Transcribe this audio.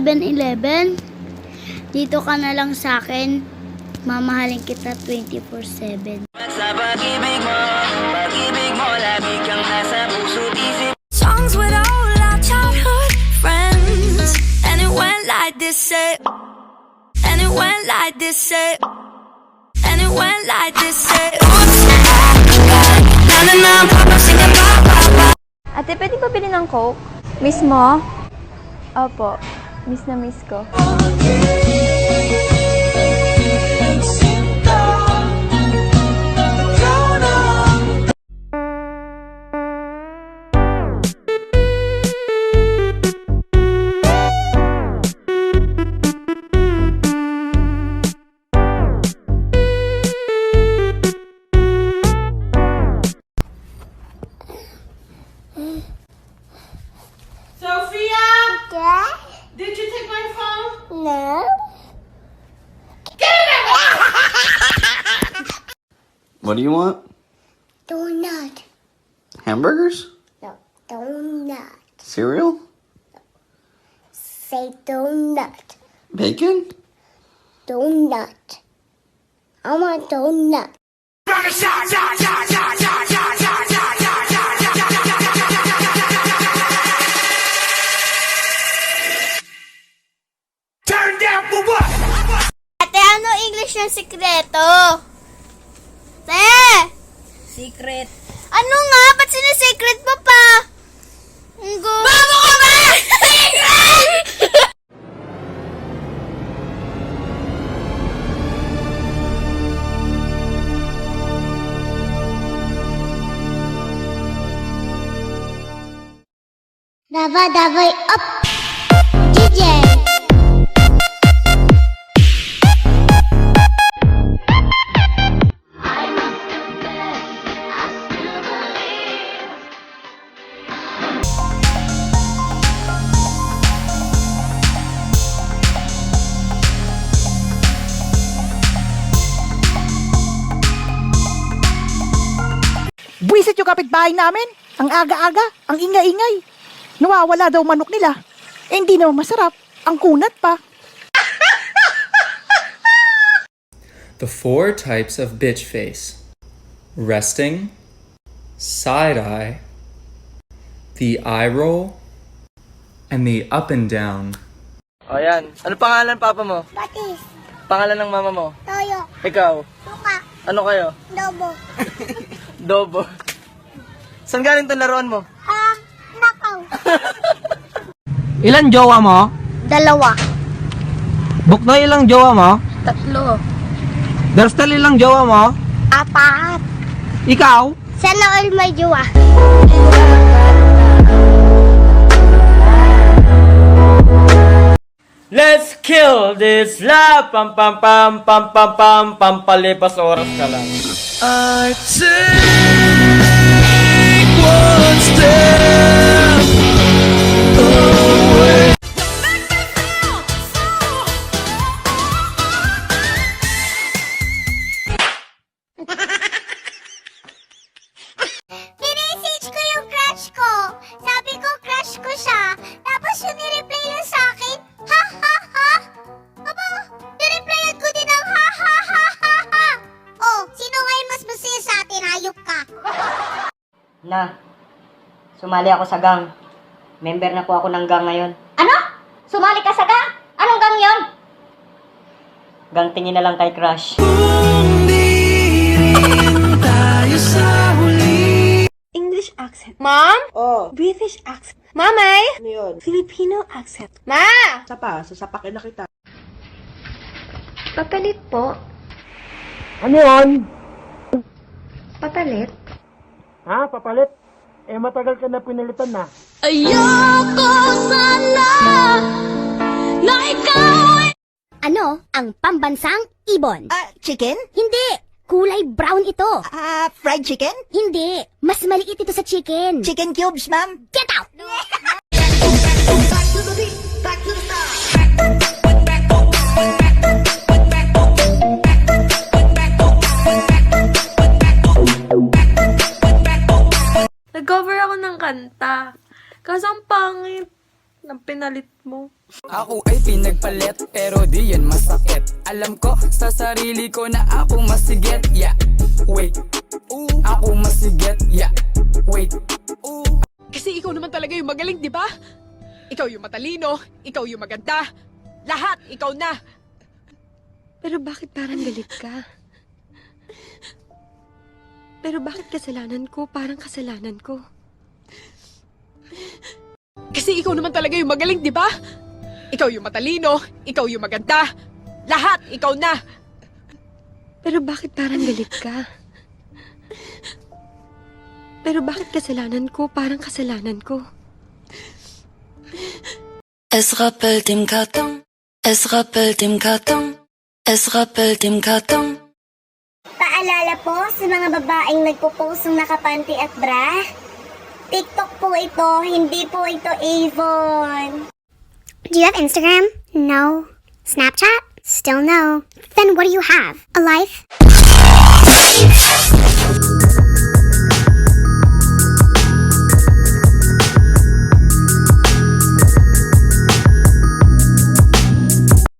7-Eleven. Dito ka na lang sa akin. Mamahalin kita 24/7. Sa pag-ibig mo, lagi kang nasa puso't isip. Songs with all our childhood friends, and it went like this, and it went like this, and it went like this. Oops, na na na, papa, sing it, papa. Ate, pwede ba bilhin ng Coke? Miss mo? Opo, miss na miss ko. Sophia? Did you take my phone? No. What do you want? Donut. Hamburgers? No, donut. Cereal? Say donut. Bacon? Donut. I want donut. Turn down for what? Ate, ano English ng sikreto? Te! Secret. Ano nga? Ba't sinisecret pa pa? Babo ka ba? Secret! Davay up! DJ! Buwisit yung kapitbahay namin. Ang aga-aga, ang ingay-ingay. Nawawala daw manok nila. Eh, hindi naman masarap. Ang kunat pa. The 4 types of bitch face: resting, side eye, the eye roll, and the up and down. O yan. Ano pangalan papa mo? Batis, Pangalan ng mama mo? toyo, Ikaw? suka, Ano kayo? dobo. Dobo. Saan galing tong laruan mo? Nakaw. Ilan jowa mo? 2. Buknoy ilang jowa mo? 3. Darstal ilang jowa mo? 4. Ikaw? Sana all may jowa. Let's kill this love. Pam pam pam pam pam pam pam, palipas oras ka lang. I take one step away. Pinisage ko yung crush ko. Sabi ko crush ko siya. Tapos yung nireply niya sa akin, ha ha ha. Aba, nireplyan ko din ng ha ha ha ha ha. Oh, sino ngayon mas masaya sa atin? Hayop ka. Na, sumali ako sa gang. Member na po ako ng gang ngayon. Ano? Sumali ka sa gang? Anong gang yon? Gang tingin na lang kay crush. English accent. Mom? Oh, British accent. Mamay? ano yun? Filipino accent. Ma! Isa pa, sasapakin na kita. Papalit po. Ano yun? Papalit. Ha? Papalit? Eh, matagal ka na pinalitan na. Ayoko sana na ikaw ay Ano ang pambansang ibon? Chicken? Hindi. Kulay brown ito. Fried chicken? Hindi. Mas maliit ito sa chicken. Chicken cubes, ma'am. Get out! Nag-cover ako ng kanta. Kaso ang pangit. ng pinalit mo. Ako ay pinagpalit pero di yan masakit. Alam ko sa sarili ko na ako masigit. Yeah, wait. Ako masigit. Yeah, wait. Kasi ikaw naman talaga yung magaling, di ba? Ikaw yung matalino, ikaw yung maganda. Lahat, ikaw na. Pero bakit parang galit ka? Pero bakit kasalanan ko parang kasalanan ko? Kasi ikaw naman talaga yung magaling, di ba? Ikaw yung matalino, ikaw yung maganda. Lahat, ikaw na. Pero bakit parang galit ka? Pero bakit kasalanan ko parang kasalanan ko? Es rappelt im Karton, es rappelt im Karton, es rappelt im Karton. Paalala po sa mga babaeng nagpo-post ng nakapanty at bra. TikTok po ito, hindi po ito Avon. Do you have Instagram? No. Snapchat? Still no. Then what do you have? A life?